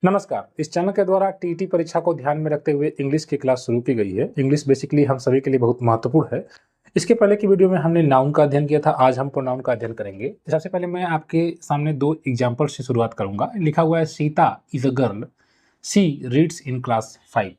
नमस्कार। इस चैनल के द्वारा टीईटी परीक्षा को ध्यान में रखते हुए इंग्लिश की क्लास शुरू की गई है। इंग्लिश बेसिकली हम सभी के लिए बहुत महत्वपूर्ण है। इसके पहले की वीडियो में हमने नाउन का अध्ययन किया था, आज हम प्रोनाउन का अध्ययन करेंगे। सबसे पहले मैं आपके सामने दो एग्जाम्पल से शुरुआत करूंगा। लिखा हुआ है Sita is a girl, she reads in class 5।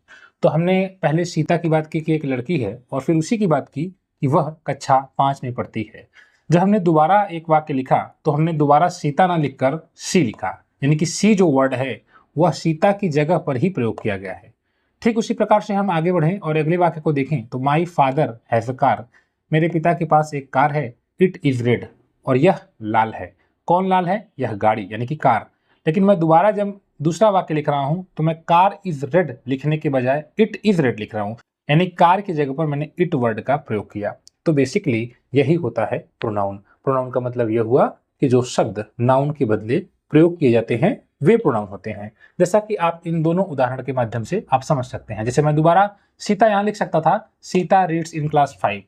तो हमने पहले सीता की बात की कि एक लड़की है, और फिर उसी की बात की कि वह कक्षा 5 में पढ़ती है। जब हमने दोबारा एक वाक्य लिखा तो हमने दोबारा सीता ना लिखकर सी लिखा, यानी कि सी जो वर्ड है वह सीता की जगह पर ही प्रयोग किया गया है। ठीक उसी प्रकार से हम आगे बढ़ें और अगले वाक्य को देखें तो my father has a car, मेरे पिता के पास एक कार है। इट इज रेड, और यह लाल है। कौन लाल है? यह गाड़ी यानी कि कार। लेकिन मैं दोबारा जब दूसरा वाक्य लिख रहा हूं तो मैं कार इज रेड लिखने के बजाय इट इज रेड लिख रहा हूं, यानी कार की जगह पर मैंने इट वर्ड का प्रयोग किया। तो बेसिकली यही होता है प्रोनाउन। प्रोनाउन का मतलब यह हुआ कि जो शब्द नाउन के बदले प्रयोग किए जाते हैं वे प्रोनाउन होते हैं। जैसा कि आप इन दोनों उदाहरण के माध्यम से आप समझ सकते हैं। जैसे मैं दोबारा सीता यहां लिख सकता था, सीता रीड्स इन क्लास 5,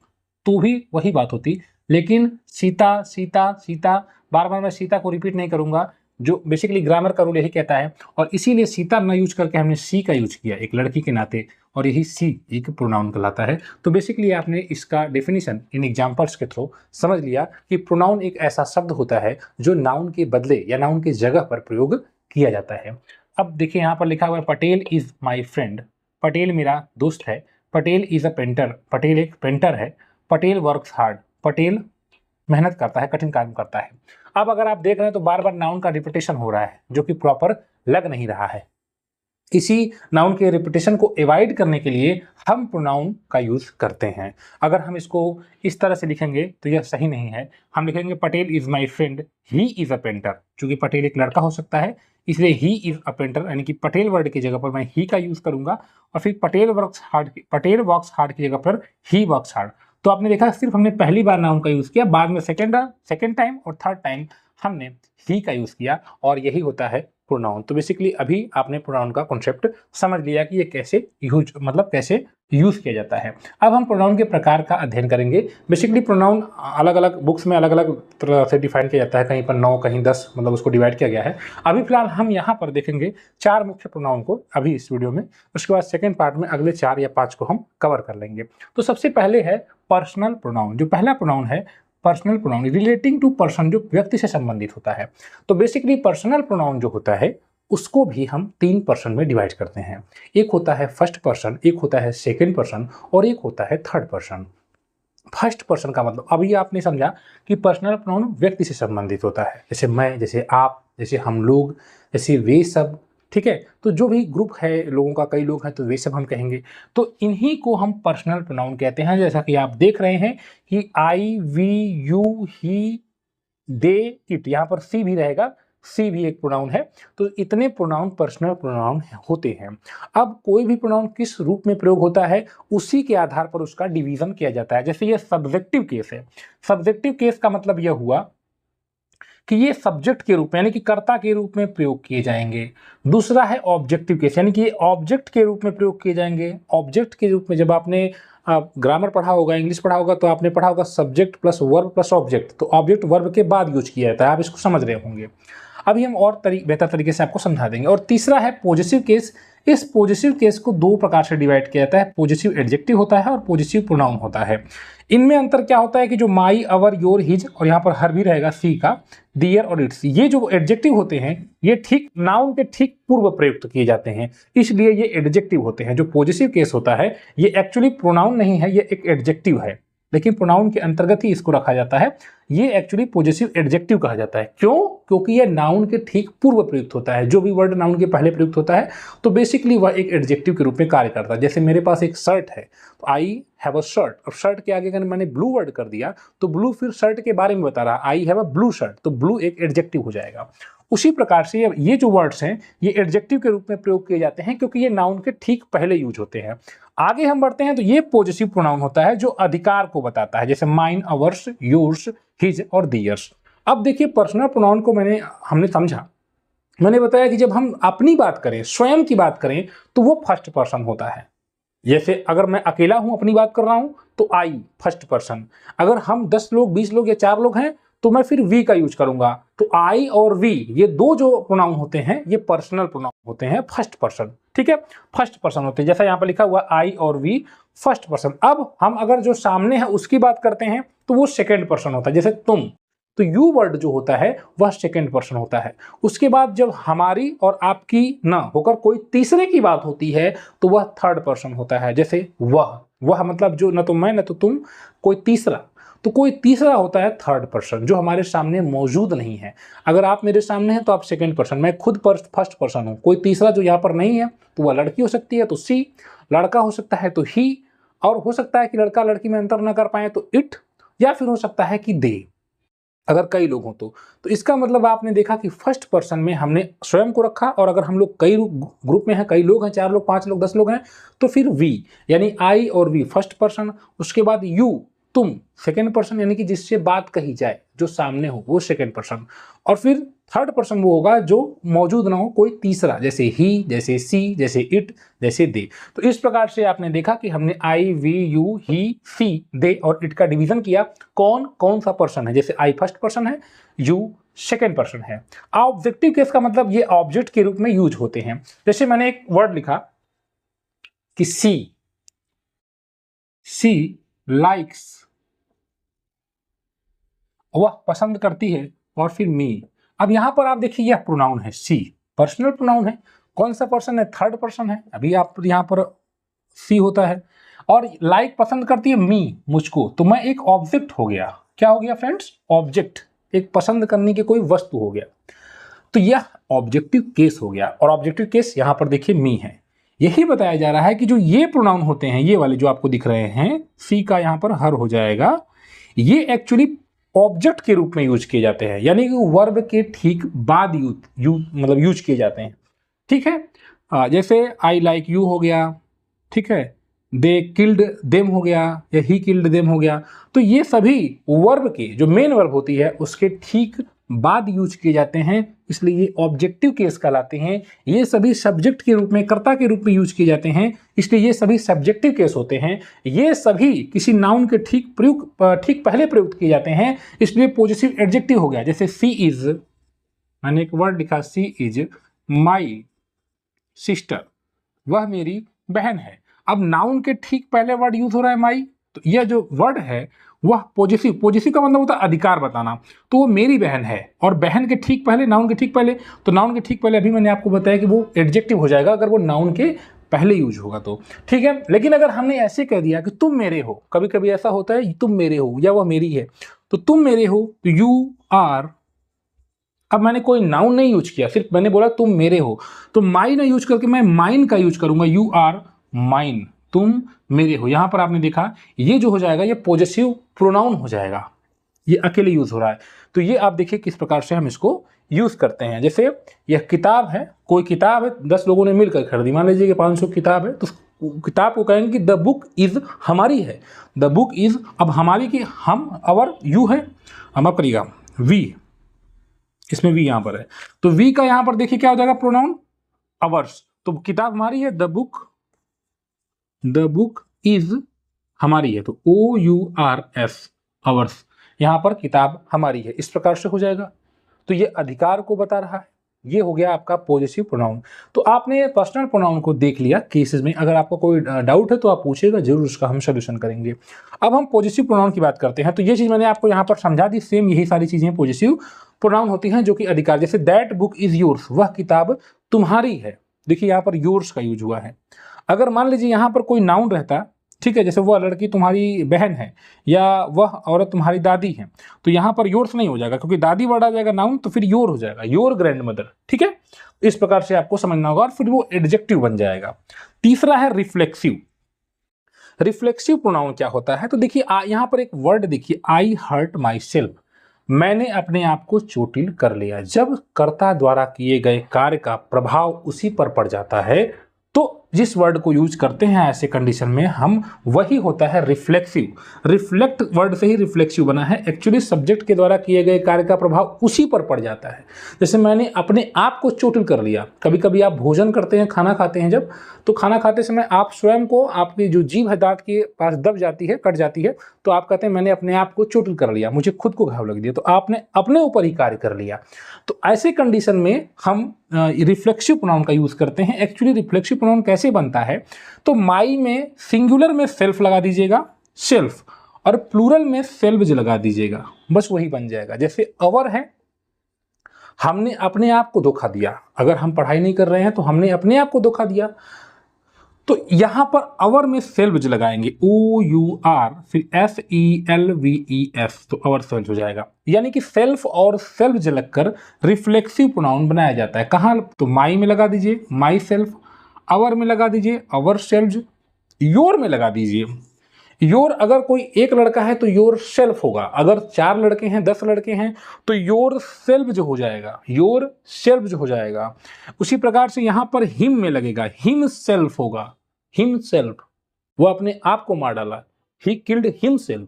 तो भी वही बात होती। लेकिन सीता सीता सीता बार बार मैं सीता को रिपीट नहीं करूंगा, जो बेसिकली ग्रामर का रूल यही कहता है, और इसीलिए सीता न यूज करके हमने सी का यूज किया एक लड़की के नाते, और यही सी एक प्रोनाउन कहलाता है। तो बेसिकली आपने इसका डेफिनेशन इन एग्जांपल्स के थ्रू समझ लिया कि प्रोनाउन एक ऐसा शब्द होता है जो नाउन के बदले या नाउन की जगह पर प्रयोग किया जाता है। अब देखिए यहाँ पर लिखा हुआ है Patel is my friend, Patel मेरा दोस्त है। Patel is a painter, Patel एक पेंटर है। पटेल वर्क्स हार्ड, पटेल मेहनत करता है, कठिन काम करता है। अब अगर आप देख रहे हैं तो बार बार नाउन का रिपीटेशन हो रहा है जो कि प्रॉपर लग नहीं रहा है। इसी नाउन के रिपीटेशन को अवॉइड करने के लिए हम प्रोनाउन का यूज करते हैं। अगर हम इसको इस तरह से लिखेंगे तो यह सही नहीं है। हम लिखेंगे Patel is my friend, he is a painter. चूंकि पटेल एक लड़का हो सकता है इसलिए ही इज अ पेंटर, यानी कि पटेल वर्ड की जगह पर मैं ही का यूज करूंगा, और फिर पटेल वर्क्स हार्ड की जगह पर ही वर्क्स हार्ड। तो आपने देखा सिर्फ हमने पहली बार नाउन का यूज किया, बाद में सेकेंड टाइम और थर्ड टाइम हमने ही का यूज किया, और यही होता है प्रोनाउन। तो बेसिकली अभी आपने प्रोनाउन का कॉन्सेप्ट समझ लिया कि ये कैसे यूज किया जाता है। अब हम प्रोनाउन के प्रकार का अध्ययन करेंगे। बेसिकली प्रोनाउन अलग अलग बुक्स में अलग अलग तरह से डिफाइन किया जाता है, कहीं पर 9 कहीं 10, मतलब उसको डिवाइड किया गया है। अभी फिलहाल हम यहाँ पर देखेंगे 4 मुख्य प्रोनाउन को अभी इस वीडियो में। उसके बाद सेकेंड पार्ट में अगले 4 या 5 को हम कवर कर लेंगे। तो सबसे पहले है पर्सनल प्रोनाउन। जो पहला प्रोनाउन है personal pronoun, relating to person, जो व्यक्ति से संबंधित होता है। तो बेसिकली पर्सनल प्रोनाउन जो होता है उसको भी हम 3 पर्सन में डिवाइड करते हैं। एक होता है फर्स्ट पर्सन, एक होता है सेकंड पर्सन, और एक होता है थर्ड पर्सन। फर्स्ट पर्सन का मतलब अभी आपने समझा कि पर्सनल प्रोनाउन व्यक्ति से संबंधित होता है, जैसे मैं, जैसे आप, जैसे हम लोग, जैसे वे सब। ठीक है, तो जो भी ग्रुप है लोगों का, कई लोग हैं तो वे सब हम कहेंगे। तो इन्हीं को हम पर्सनल प्रोनाउन कहते हैं। जैसा कि आप देख रहे हैं कि I, we, you, he, they, it, यहाँ पर सी भी रहेगा, सी भी एक प्रोनाउन है। तो इतने प्रोनाउन पर्सनल प्रोनाउन होते हैं। अब कोई भी प्रोनाउन किस रूप में प्रयोग होता है उसी के आधार पर उसका डिवीजन किया जाता है। जैसे ये सब्जेक्टिव केस है। सब्जेक्टिव केस का मतलब यह हुआ कि ये सब्जेक्ट के रूप में यानी कि कर्ता के रूप में प्रयोग किए जाएंगे। दूसरा है ऑब्जेक्टिव केस, यानी कि ये ऑब्जेक्ट के रूप में प्रयोग किए जाएंगे। ऑब्जेक्ट के रूप में जब आपने ग्रामर पढ़ा होगा, इंग्लिश पढ़ा होगा, तो आपने पढ़ा होगा subject plus verb plus object. तो ऑब्जेक्ट वर्ब के बाद यूज किया जाता है, आप इसको समझ रहे होंगे। अभी हम और बेहतर तरीके से आपको समझा देंगे। और तीसरा है पॉजिटिव केस। इस पॉजिटिव केस को 2 प्रकार से डिवाइड किया जाता है। पॉजिटिव एडजेक्टिव होता है और पॉजिटिव प्रोनाउन होता है। इनमें अंतर क्या होता है कि जो माई, अवर, योर, हिज, और यहाँ पर हर भी रहेगा सी का, डियर और इट्स, ये जो एडजेक्टिव होते हैं ये ठीक नाउन के ठीक पूर्व प्रयुक्त किए जाते हैं, इसलिए ये एडजेक्टिव होते हैं। जो पॉजिटिव केस होता है ये एक्चुअली प्रोनाउन नहीं है, ये एक एडजेक्टिव है, लेकिन प्रोनाउन के अंतर्गत ही इसको रखा जाता है। ये एक्चुअली पॉजिटिव एडजेक्टिव कहा जाता है। क्यों? क्योंकि ये नाउन के ठीक पूर्व प्रयुक्त होता है। जो भी वर्ड नाउन के पहले प्रयुक्त होता है तो बेसिकली वह एक एडजेक्टिव के रूप में कार्य करता है। जैसे मेरे पास एक शर्ट है तो आई हैव अ शर्ट, और शर्ट के आगे अगर मैंने ब्लू वर्ड कर दिया तो ब्लू फिर शर्ट के बारे में बता रहा, I have a blue shirt, तो ब्लू एक एडजेक्टिव हो जाएगा। उसी प्रकार से ये जो वर्ड्स हैं ये एडजेक्टिव के रूप में प्रयोग किए जाते हैं क्योंकि ये नाउन के ठीक पहले यूज होते हैं। आगे हम बढ़ते हैं तो ये पॉजिटिव प्रोनाउन होता है जो अधिकार को बताता है, जैसे माइन, अवर्स, योर्स, हिज और दियर्स। अब देखिए पर्सनल प्रोनाउन को हमने समझा। मैंने बताया कि जब हम अपनी बात करें, स्वयं की बात करें, तो वो फर्स्ट पर्सन होता है। जैसे अगर मैं अकेला हूं, अपनी बात कर रहा हूं, तो आई फर्स्ट पर्सन। अगर हम 10 लोग, 20 लोग या 4 लोग हैं तो मैं फिर वी का यूज करूंगा। तो आई और वी ये दो जो प्रोनाउन होते हैं ये पर्सनल प्रोनाउन होते हैं, फर्स्ट पर्सन, ठीक है, फर्स्ट पर्सन होते हैं। जैसा यहाँ पर लिखा हुआ आई और वी फर्स्ट पर्सन। अब हम अगर जो सामने है उसकी बात करते हैं तो वो सेकेंड पर्सन होता है, जैसे तुम, तो यू वर्ड जो होता है वह सेकेंड पर्सन होता है। उसके बाद जब हमारी और आपकी ना होकर कोई तीसरे की बात होती है तो वह थर्ड पर्सन होता है, जैसे वह मतलब जो न तो मैं न तो तुम, कोई तीसरा, तो कोई तीसरा होता है थर्ड पर्सन जो हमारे सामने मौजूद नहीं है। अगर आप मेरे सामने हैं तो आप सेकेंड पर्सन, मैं खुद फर्स्ट पर्सन हूँ। कोई तीसरा जो यहाँ पर नहीं है तो वह लड़की हो सकती है तो सी, लड़का हो सकता है तो ही, और हो सकता है कि लड़का लड़की में अंतर न कर पाए तो इट, या फिर हो सकता है कि दे, अगर कई लोग हों तो इसका मतलब आपने देखा कि फर्स्ट पर्सन में हमने स्वयं को रखा, और अगर हम लोग कई ग्रुप में हैं, कई लोग हैं, 4 लोग 5 लोग 10 लोग हैं, तो फिर वी यानी आई और वी फर्स्ट पर्सन। उसके बाद यू तुम सेकेंड पर्सन यानी कि जिससे बात कही जाए जो सामने हो वो सेकेंड पर्सन, और फिर थर्ड पर्सन वो होगा जो मौजूद ना हो, कोई तीसरा, जैसे ही, जैसे सी, जैसे इट, जैसे दे। तो इस प्रकार से आपने देखा कि हमने आई, वी, यू, ही, सी, दे और इट का डिवीजन किया कौन कौन सा पर्सन है। जैसे आई फर्स्ट पर्सन है, यू सेकेंड पर्सन है। ऑब्जेक्टिव केस का मतलब ये ऑब्जेक्ट के रूप में यूज होते हैं। जैसे मैंने एक वर्ड लिखा कि सी लाइक्स, वह पसंद करती है, और फिर मी। अब यहां पर आप देखिए यह प्रोनाउन है सी, पर्सनल प्रोनाउन है। कौन सा पर्सन है? थर्ड पर्सन है। अभी आप यहां पर सी होता है, और लाइक पसंद करती है मी, मुझको, तो मैं एक ऑब्जेक्ट हो गया। क्या हो गया फ्रेंड्स? ऑब्जेक्ट, एक पसंद करने की कोई वस्तु हो गया। तो यह ऑब्जेक्टिव केस हो गया, और ऑब्जेक्टिव केस यहां पर देखिए मी है। यही बताया जा रहा है कि जो ये प्रोनाउन होते हैं, ये वाले जो आपको दिख रहे हैं, सी का यहां पर हर हो जाएगा, ये एक्चुअली ऑब्जेक्ट के रूप में यूज किए जाते हैं, यानी कि वर्ब के ठीक बाद मतलब यूज किए जाते हैं। ठीक है, जैसे आई लाइक यू हो गया, ठीक है, दे किल्ड देम हो गया, या ही किल्ड देम हो गया। तो ये सभी वर्ब के जो मेन वर्ब होती है उसके ठीक बाद यूज किए जाते हैं, इसलिए ये ऑब्जेक्टिव केस कहलाते हैं। ये सभी सब्जेक्ट के रूप में, कर्ता के रूप में यूज किए जाते हैं, इसलिए ये सभी सब्जेक्टिव केस होते हैं। ये सभी किसी नाउन के ठीक पहले प्रयुक्त किए जाते हैं, इसलिए पॉजिटिव एडजेक्टिव हो गया। जैसे सी इज, मैंने एक वर्ड लिखा, सी इज माई सिस्टर, वह मेरी बहन है। अब नाउन के ठीक पहले वर्ड यूज हो रहा है माई, तो यह जो वर्ड है वह पॉजिटिव का मतलब होता है अधिकार बताना, तो वो मेरी बहन है। और बहन के ठीक पहले, नाउन के ठीक पहले, तो नाउन के ठीक पहले अभी मैंने आपको बताया कि वो एडजेक्टिव हो जाएगा अगर वो नाउन के पहले यूज होगा तो, ठीक है। लेकिन अगर हमने ऐसे कह दिया कि तुम मेरे हो, कभी कभी ऐसा होता है तुम मेरे हो या वह मेरी है, तो तुम मेरे हो तो यू आर। अब मैंने कोई नाउन नहीं यूज किया, सिर्फ मैंने बोला तुम मेरे हो, तो माई ना यूज करके मैं माइन का यूज करूंगा, यू आर माइन, तुम मेरे हो। यहां पर आपने देखा ये जो हो जाएगा ये पॉजेसिव प्रोनाउन हो जाएगा, ये अकेले यूज हो रहा है। तो ये आप देखिए किस प्रकार से हम इसको यूज करते हैं। जैसे यह किताब है, कोई किताब है 10 लोगों ने मिलकर खरीदी, मान लीजिए कि 500 किताब है, तो किताब को कहेंगे कि द बुक इज हमारी है, द बुक इज, अब हमारी की हम, अवर, यू है, हम आप करिएगा वी, इसमें वी यहां पर है, तो वी का यहां पर देखिए क्या हो जाएगा प्रोनाउन अवर्स। तो किताब हमारी है, द बुक इज हमारी है, तो ओ यू आर एस अवर्स, यहां पर किताब हमारी है, इस प्रकार से हो जाएगा। तो ये अधिकार को बता रहा है, ये हो गया आपका पॉजिटिव प्रोनाउन। तो आपने पर्सनल प्रोनाउन को देख लिया केसेस में। अगर आपको कोई डाउट है तो आप पूछिएगा, जरूर उसका हम सोल्यूशन करेंगे। अब हम पॉजिटिव प्रोनाउन की बात करते हैं, तो ये चीज मैंने आपको यहाँ पर समझा दी। सेम यही सारी चीजें पॉजिटिव प्रोनाउन होती हैं जो कि अधिकार, जैसे दैट बुक इज योर्स, वह किताब तुम्हारी है। देखिए यहाँ पर योर्स का यूज हुआ है। अगर मान लीजिए यहाँ पर कोई नाउन रहता, ठीक है, जैसे वह लड़की तुम्हारी बहन है या वह औरत तुम्हारी दादी है, तो यहाँ पर योर्स नहीं हो जाएगा, क्योंकि दादी वर्ड आ जाएगा नाउन, तो फिर योर हो जाएगा, योर ग्रैंड मदर। ठीक है, इस प्रकार से आपको समझना होगा, और फिर वो एडजेक्टिव बन जाएगा। तीसरा है रिफ्लेक्सिव। रिफ्लेक्सिव प्रोनाउन क्या होता है? तो देखिए यहाँ पर एक वर्ड देखिए, आई हर्ट माई सेल्फ, मैंने अपने आप को चोटिल कर लिया। जब कर्ता द्वारा किए गए कार्य का प्रभाव उसी पर पड़ जाता है तो जिस वर्ड को यूज करते हैं ऐसे कंडीशन में हम, वही होता है रिफ्लेक्सिव। रिफ्लेक्ट वर्ड से ही रिफ्लेक्सिव बना है। एक्चुअली सब्जेक्ट के द्वारा किए गए कार्य का प्रभाव उसी पर पड़ जाता है। जैसे मैंने अपने आप को चोटिल कर लिया। कभी कभी आप भोजन करते हैं, खाना खाते हैं जब, तो खाना खाते समय आप स्वयं को, आपकी जो जीभ है दांत के पास दब जाती है, कट जाती है, तो आप कहते हैं मैंने अपने आप को चोटिल कर लिया, मुझे खुद को घाव लग दिया, तो आपने अपने ऊपर ही कार्य कर लिया। तो ऐसे कंडीशन में हम रिफ्लेक्सिव प्रोनाउन का यूज करते हैं। एक्चुअली रिफ्लेक्सिव प्रोनाउन कैसे बनता है, तो माई में सिंगुलर में सेल्फ लगा दीजिएगा, सेल्फ, और प्लूरल में सेल्व्स लगा दीजिएगा, बस वही बन जाएगा। जैसे अवर है, हमने अपने आप को धोखा दिया। अगर हम पढ़ाई नहीं कर रहे हैं तो हमने अपने आप को धोखा दिया, तो यहां पर अवर में सेल्व्स लगाएंगे, OUR, फिर SELVES, तो अवर सेल्व्स हो जाएगा। यानी कि सेल्फ और सेल्व्स लगकर रिफ्लेक्सिव प्रोनाउन बनाया जाता है। कहां, तो माई में लगा दीजिए माई सेल्फ, अवर में लगा दीजिए अवर सेल्व्स, योर में लगा दीजिए योर। अगर कोई एक लड़का है तो योर सेल्फ होगा, अगर 4 लड़के हैं, 10 लड़के हैं तो योर सेल्फ जो हो जाएगा, योर सेल्फ जो हो जाएगा। उसी प्रकार से यहां पर हिम में लगेगा, हिम सेल्फ होगा, हिम सेल्फ, वो अपने आप को मार डाला, ही किल्ड हिम सेल्फ,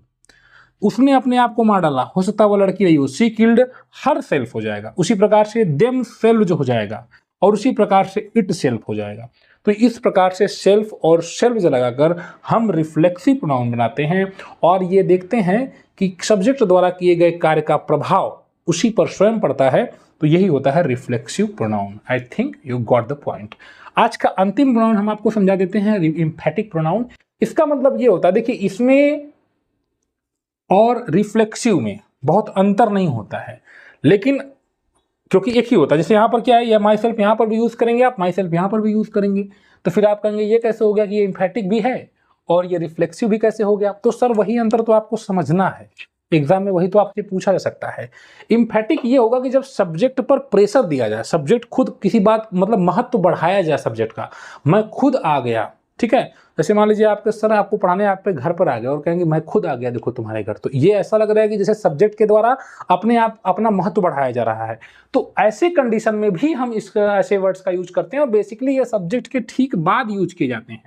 उसने अपने आप को मार डाला। हो सकता है वो लड़की रही हो, शी किल्ड हर सेल्फ हो जाएगा। उसी प्रकार से देम सेल्फ जो हो जाएगा, और उसी प्रकार से इट सेल्फ हो जाएगा। तो इस प्रकार से सेल्फ और सेल्फ लगाकर हम रिफ्लेक्सिव प्रोनाउन बनाते हैं, और ये देखते हैं कि सब्जेक्ट द्वारा किए गए कार्य का प्रभाव उसी पर स्वयं पड़ता है, तो यही होता है reflexive pronoun. I think you got the point. आज का अंतिम प्रोनाउन हम आपको समझा देते हैं, एम्फैटिक प्रोनाउन। इसका मतलब ये होता है, देखिए इसमें और रिफ्लेक्सिव में बहुत अंतर नहीं होता है, लेकिन क्योंकि एक ही होता है। जैसे यहाँ पर क्या है, या माई सेल्फ यहाँ पर भी यूज करेंगे आप, माई सेल्फ यहाँ पर भी यूज करेंगे, तो फिर आप कहेंगे ये कैसे हो गया कि ये एम्फैटिक भी है और ये रिफ्लेक्सिव भी कैसे हो गया। तो सर वही अंतर तो आपको समझना है, एग्जाम में वही तो आपसे पूछा जा सकता है। इम्फैटिक ये होगा कि जब सब्जेक्ट पर प्रेशर दिया जाए, सब्जेक्ट खुद किसी बात, मतलब महत्व बढ़ाया जाए सब्जेक्ट का, मैं खुद आ गया, ठीक है। जैसे मान लीजिए आपके सर आपको पढ़ाने आप पे घर पर आ गए और कहेंगे मैं खुद आ गया देखो तुम्हारे घर, तो ये ऐसा लग रहा है कि जैसे सब्जेक्ट के द्वारा अपने आप अपना महत्व बढ़ाया जा रहा है। तो ऐसे कंडीशन में भी हम इस ऐसे वर्ड्स का यूज करते हैं, और बेसिकली ये सब्जेक्ट के ठीक बाद यूज किए जाते हैं,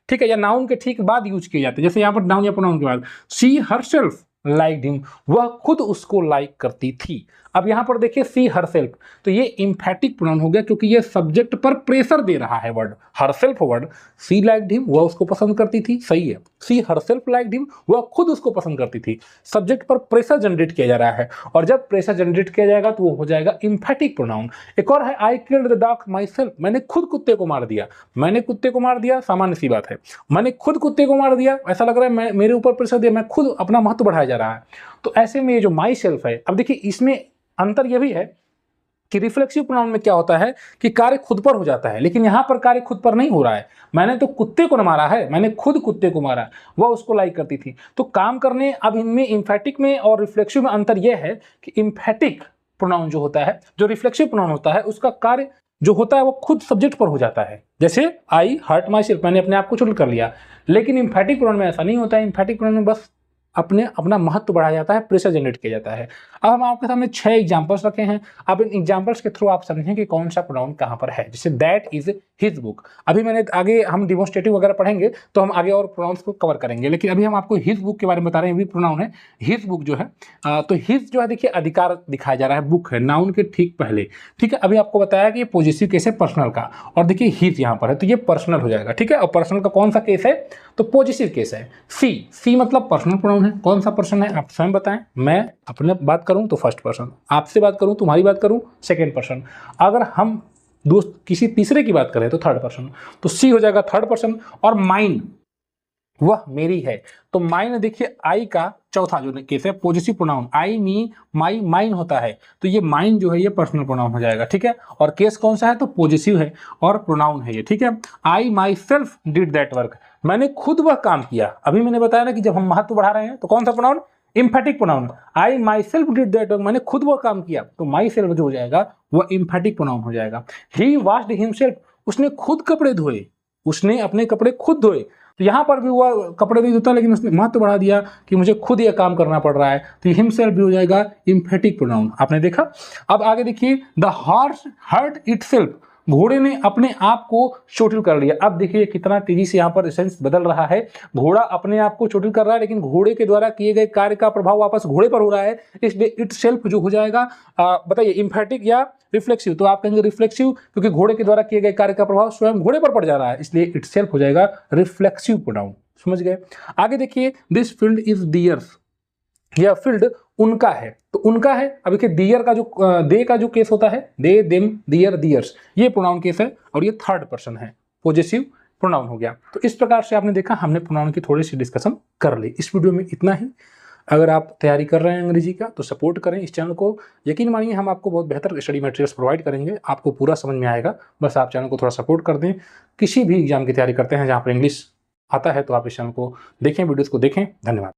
ठीक है, या नाउन के ठीक बाद यूज किए जाते हैं। जैसे यहाँ पर नाउन या प्रोनाउन के बाद, शी हरसेल्फ लाइक्ड हिम, वह खुद उसको लाइक करती थी। अब यहां पर देखिए सी हरसेल्फ, तो ये एम्फैटिक प्रोनाउन हो गया, क्योंकि ये सब्जेक्ट पर प्रेशर दे रहा है वर्ड। हरसेल्फ वर्ड, सी लाइक्ड हिम, वह उसको पसंद करती थी, सही है। सी हरसेल्फ लाइक्ड हिम, वह खुद उसको पसंद करती थी। सब्जेक्ट पर प्रेशर जनरेट किया जा रहा है, और जब प्रेशर जनरेट किया जाएगा तो वो हो जाएगा एम्फैटिक प्रोनाउन। एक और है, I killed the dog my self, मैंने खुद कुत्ते को मार दिया। मैंने कुत्ते को मार दिया सामान्य सी बात है, मैंने खुद कुत्ते को मार दिया, ऐसा लग रहा है मेरे ऊपर प्रेशर दिया, मैं खुद अपना महत्व बढ़ाया जा रहा है। तो ऐसे में ये जो माई सेल्फ है, अब देखिए इसमें अंतर यह भी है कि रिफ्लेक्सिव प्रोनाउन में क्या होता है कि कार्य खुद पर हो जाता है, लेकिन यहां पर कार्य खुद पर नहीं हो रहा है। मैंने तो कुत्ते को न मारा है, मैंने खुद कुत्ते को मारा, वह उसको लाइक करती थी। तो काम करने, अब इनमें एम्फैटिक में और रिफ्लेक्सिव में अंतर यह है कि एम्फैटिक प्रोनाउन जो होता है, जो रिफ्लेक्सिव प्रोनाउन होता है, उसका कार्य जो होता है वो खुद सब्जेक्ट पर हो जाता है। जैसे आई हर्ट माई सेल्फ, मैंने अपने आप को चोट कर लिया। लेकिन एम्फैटिक प्रोनाउन में ऐसा नहीं होता है। एम्फैटिक प्रोनाउन में बस अपना महत्व बढ़ाया जाता है, प्रेशर जनरेट किया जाता है। अब हम आपके सामने 6 एग्जांपल्स रखे हैं। अब इन एग्जांपल्स के थ्रू आप समझें कि कौन सा प्रोनाउन कहां पर है। जैसे दैट इज हिज बुक, अभी मैंने आगे हम डिमोन्स्ट्रेटिव वगैरह पढ़ेंगे तो हम आगे और प्रोनाउंस को कवर करेंगे, लेकिन अभी हम आपको हिज बुक के बारे में बता रहे हैं। भी प्रोनाउन है हिज बुक जो है, तो हिज जो है देखिए अधिकार दिखाया जा रहा है, बुक है नाउन के ठीक पहले, ठीक है। अभी आपको बताया कि ये पॉजिटिव केस है पर्सनल का, और देखिए हिज यहाँ पर है तो ये पर्सनल हो जाएगा, ठीक है। और पर्सनल का कौन सा केस है, तो पॉजिटिव केस है। सी मतलब पर्सनल प्रोनाउन है, कौन सा पर्सन है आप स्वयं बताएं। मैं अपने बात करूं तो फर्स्ट पर्सन, आपसे बात करूं तुम्हारी बात करूं सेकंड पर्सन, अगर हम दोस्त किसी तीसरे की बात करें तो थर्ड पर्सन, तो सी हो जाएगा थर्ड पर्सन। और माइन, वह मेरी है, तो माइन देखिए आई का चौथा जो केस है पॉजिटिव प्रोनाउन, आई मी माई माइन होता है, तो ये माइन जो है ये पर्सनल प्रोनाउन हो जाएगा, ठीक है। और केस कौन सा है, तो पॉजिटिव है और प्रोनाउन है ये, ठीक है। I myself did that work, मैंने खुद वह काम किया। अभी मैंने बताया ना कि जब हम महत्व बढ़ा रहे हैं तो कौन सा pronoun, एम्फैटिक pronoun. I myself did that work, मैंने खुद वह काम किया, तो माई सेल्फ जो हो जाएगा वह एम्फैटिक प्रोनाउन हो जाएगा। ही वॉश्ड हिमसेल्फ, उसने खुद कपड़े धोए, उसने अपने कपड़े खुद धोए, तो यहां पर भी हुआ कपड़े नहीं धोता लेकिन उसने महत्व बढ़ा दिया कि मुझे खुद यह काम करना पड़ रहा है, तो हिमसेल्फ भी हो जाएगा एम्फैटिक प्रोनाउन। आपने देखा। अब आगे देखिए, द हॉर्स हर्ट इटसेल्फ, घोड़े ने अपने आप को चोटिल कर लिया। अब देखिए कितना तेजी से यहाँ पर सेंस बदल रहा है। घोड़ा अपने आप को चोटिल कर रहा है, लेकिन घोड़े के द्वारा किए गए कार्य का प्रभाव वापस घोड़े पर हो रहा है, इसलिए इटसेल्फ जो हो जाएगा बताइए एम्फैटिक या रिफ्लेक्सिव। तो आप कहेंगे रिफ्लेक्सिव, क्योंकि घोड़े के द्वारा किए गए कार्य का प्रभाव स्वयं घोड़े पर पड़ जा रहा है, इसलिए इटसेल्फ हो जाएगा रिफ्लेक्सिव प्रोनाउन। समझ गए। आगे देखिए, दिस फील्ड इज डियर्स, यह फील्ड उनका है। तो उनका है, अब देखिए डियर का जो दे का जो केस होता है, दे, देम, डियर, डियर्स, ये प्रोनाउन केस है और ये थर्ड पर्सन है, पॉजेसिव प्रोनाउन हो गया। तो इस प्रकार से आपने देखा, हमने प्रोनाउन की थोड़ी सी डिस्कशन कर ली। इस वीडियो में इतना ही। अगर आप तैयारी कर रहे हैं अंग्रेजी का तो सपोर्ट करें इस चैनल को। यकीन मानिए हम आपको बहुत बेहतर स्टडी मटेरियल्स प्रोवाइड करेंगे, आपको पूरा समझ में आएगा। बस आप चैनल को थोड़ा सपोर्ट कर दें। किसी भी एग्जाम की तैयारी करते हैं जहाँ पर इंग्लिश आता है तो आप इस चैनल को देखें, वीडियोज़ को देखें। धन्यवाद।